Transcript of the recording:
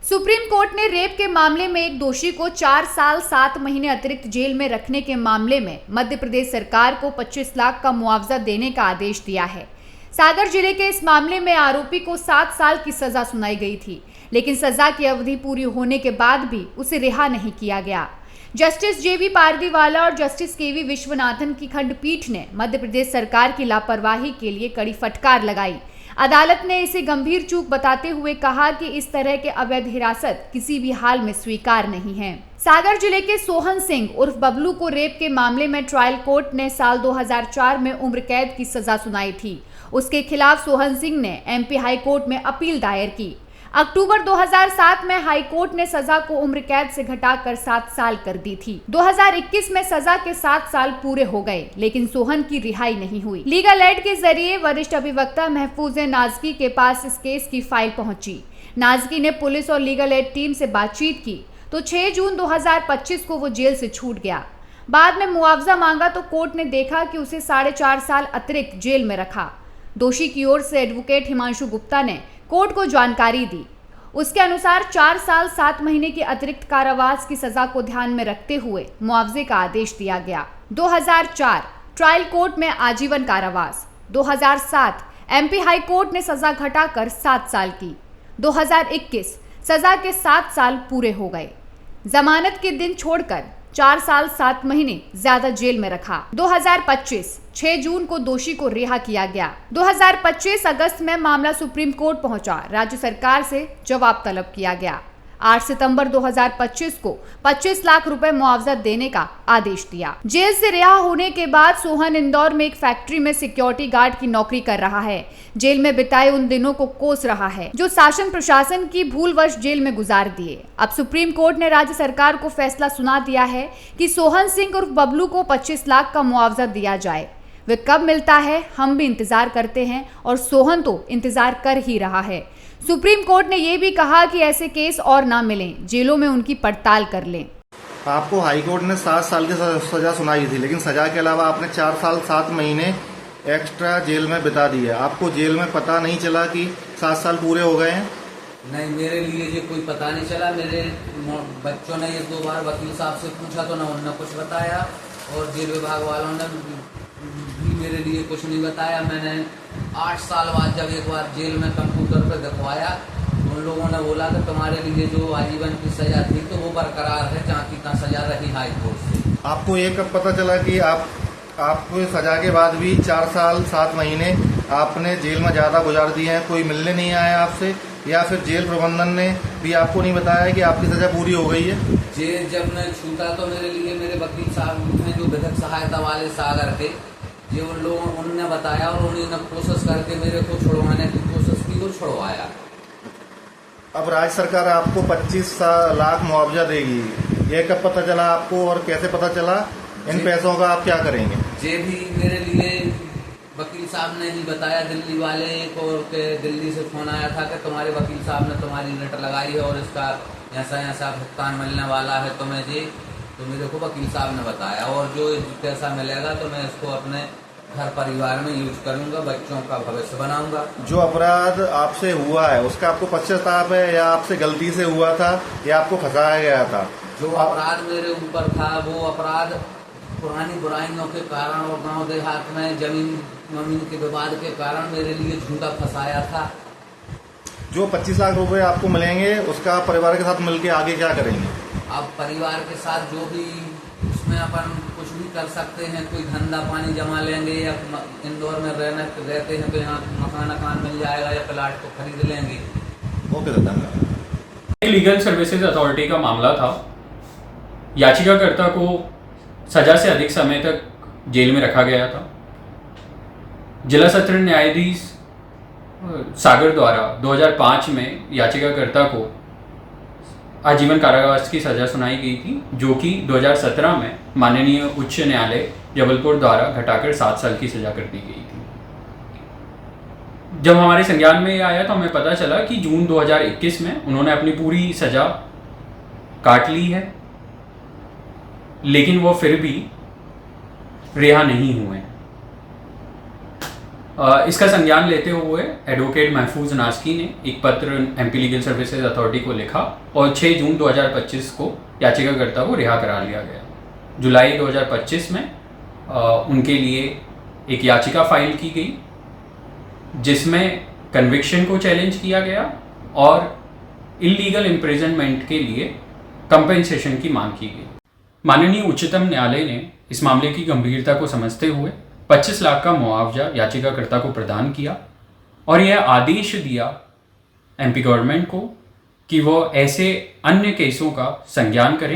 Supreme court ने rape के मामले में एक दोषी को 4 साल 7 महीने अतिरिक्त जेल में रखने के मामले में मध्य प्रदेश सरकार को 25 लाख का मुआवजा देने का आदेश दिया है। सागर जिले के इस मामले में आरोपी को 7 साल की सजा सुनाई गई थी, लेकिन सजा की अवधि पूरी होने के बाद भी उसे रिहा नहीं किया गया। जस्टिस जेवी पारदीवाला और जस्टिस केवी विश्वनाथन की खंडपीठ ने मध्य प्रदेश सरकार की लापरवाही के लिए कड़ी फटकार लगाई। अदालत ने इसे गंभीर चूक बताते हुए कहा कि इस तरह के अवैध हिरासत किसी भी हाल में स्वीकार नहीं है। सागर जिले के सोहन सिंह उर्फ बबलू को रेप के मामले में ट्रायल कोर्ट ने साल 2004 में उम्र कैद की सजा सुनाई थी। उसके खिलाफ सोहन सिंह ने एमपी हाई कोर्ट में अपील दायर की। अक्टूबर 2007 में हाई कोर्ट ने सजा को उम्र कैद से घटाकर 7 साल कर दी थी। 2021 में सजा के 7 साल पूरे हो गए, लेकिन सोहन की रिहाई नहीं हुई। लीगल एड के जरिए वरिष्ठ अभिवक्ता महफूज नाजकी के पास इस केस की फाइल पहुंची। नाजकी ने पुलिस और लीगल एड टीम से बातचीत की तो 6 जून 2025 को वो जेल से छूट गया। बाद में मुआवजा मांगा तो कोर्ट ने देखा कि उसे 4.5 साल अतिरिक्त जेल में रखा। दोषी की ओर से एडवोकेट हिमांशु गुप्ता ने कोर्ट को जानकारी दी। उसके अनुसार 4 साल 7 महीने की अतिरिक्त कारावास की सजा को ध्यान में रखते हुए मुआवजे का आदेश दिया गया। 2004 ट्रायल कोर्ट में आजीवन कारावास। 2007 एमपी हाई कोर्ट ने सजा घटाकर 7 साल की। 2021 सजा के 7 साल पूरे हो गए। जमानत के दिन छोड़कर 4 साल 7 महीने ज्यादा जेल में रखा। 2025 6 जून को दोषी को रिहा किया गया। 2025 अगस्त में मामला सुप्रीम कोर्ट पहुंचा। राज्य सरकार से जवाब तलब किया गया। 8 सितंबर 2025 को 25 लाख रुपए मुआवजा देने का आदेश दिया। जेल से रिहा होने के बाद सोहन इंदौर में एक फैक्ट्री में सिक्योरिटी गार्ड की नौकरी कर रहा है। जेल में बिताए उन दिनों को कोस रहा है जो शासन प्रशासन की भूलवश जेल में गुजार दिए। अब सुप्रीम कोर्ट ने राज्य सरकार को फैसला सुना दिया है कि सोहन सिंह उर्फ बबलू को 25 लाख का मुआवजा दिया जाए। वे कब मिलता है हम भी इंतजार करते हैं और सोहन तो इंतजार कर ही रहा है। सुप्रीम कोर्ट ने यह भी कहा कि ऐसे केस और ना मिलें, जेलों में उनकी पड़ताल कर लें। आपको हाई कोर्ट ने 7 साल की सजा सुनाई थी, लेकिन सजा के अलावा आपने 4 साल 7 महीने एक्स्ट्रा जेल में बिता दिए। आपको जेल में पता नहीं चला कि 7 साल पूरे हो गए हैं? नहीं, मेरे लिए ये कोई पता नहीं चला। मेरे बच्चों ने 1-2 बार वकील साहब से पूछा तो ना उन्होंने कुछ बताया और जेल विभाग वालों ने भी मेरे लिए कुछ नहीं बताया। मैंने 8 साल बाद जब एक बार जेल में कंप्यूटर पर दिखवाया, उन लोगों ने बोला कि तुम्हारे लिए जो आजीवन की सजा थी तो वो बरकरार है, जहाँ की तहाँ सजा रही हाई कोर्ट से। आपको ये कब पता चला कि आपको सजा के बाद भी 4 साल 7 महीने आपने जेल में ज्यादा गुजार दिए हैं? कोई मिलने नहीं आया आपसे या फिर जेल प्रबंधन ने भी आपको नहीं बताया कि आपकी सजा पूरी हो गई है? जेल जब मैं छूटा तो मेरे लिए मेरे वकील साहब में जो विधिक सहायता वाले सागर थे, जो उन लोगों उन्होंने बताया और उन्होंने कोशिश करके मेरे को छुड़वाने की कोशिश की तो छुड़वाया। अब राज्य सरकार आपको 25 लाख मुआवजा देगी, ये कब पता चला आपको और कैसे पता चला? इन पैसों का आप क्या करेंगे? ये भी मेरे लिए वकील साहब ने ही बताया, दिल्ली वाले को, दिल्ली से फोन आया था कि तुम्हारे वकील साहब ने तुम्हारी लेटर लगाई है और इसका ऐसा भुगतान मिलने वाला है तुम्हें जी। तो मेरे को वकील साहब ने बताया और जो पैसा मिलेगा तो मैं इसको अपने घर परिवार में यूज करूंगा, बच्चों का भविष्य बनाऊंगा। जो अपराध आपसे हुआ है उसका आपको पश्चाताप है या आपसे गलती से हुआ था या आपको फंसाया गया था? जो अपराध मेरे ऊपर था वो अपराध पुरानी बुराइयों के कारण और गांव देहात में जमीन के विवाद के कारण मेरे लिए झूठा फंसाया था। जो 25 लाख रुपए आपको मिलेंगे उसका परिवार के साथ मिलकर आगे क्या करेंगे? अब परिवार के साथ जो भी उसमें अपन कुछ भी कर सकते हैं, कोई धंधा पानी जमा लेंगे या इंदौर में रहते हैं तो यहाँ मकान मिल जाएगा या प्लाट को खरीद लेंगे। ओके, धन्यवाद। लीगल सर्विसेज अथॉरिटी का मामला था। याचिकाकर्ता को सजा से अधिक समय तक जेल में रखा गया था। जिला सत्र न्यायाधीश सागर द्वारा 2005 में याचिकाकर्ता को आजीवन कारावास की सजा सुनाई गई थी, जो कि 2017 में माननीय उच्च न्यायालय जबलपुर द्वारा घटाकर 7 साल की सजा कर दी गई थी। जब हमारे संज्ञान में आया तो हमें पता चला कि जून 2021 में उन्होंने अपनी पूरी सजा काट ली है, लेकिन वो फिर भी रिहा नहीं हुए। इसका संज्ञान लेते हुए एडवोकेट महफूज नास्की ने एक पत्र एमपी लीगल सर्विसेज अथॉरिटी को लिखा और 6 जून 2025 को याचिकाकर्ता को रिहा करा लिया गया। जुलाई 2025 में उनके लिए एक याचिका फाइल की गई जिसमें कन्विक्शन को चैलेंज किया गया और इलीगल इम्प्रिजनमेंट के लिए कंपेंसेशन की मांग की गई। माननीय उच्चतम न्यायालय ने इस मामले की गंभीरता को समझते हुए 25 लाख का मुआवजा याचिकाकर्ता को प्रदान किया और यह आदेश दिया एमपी गवर्नमेंट को कि वो ऐसे अन्य केसों का संज्ञान करें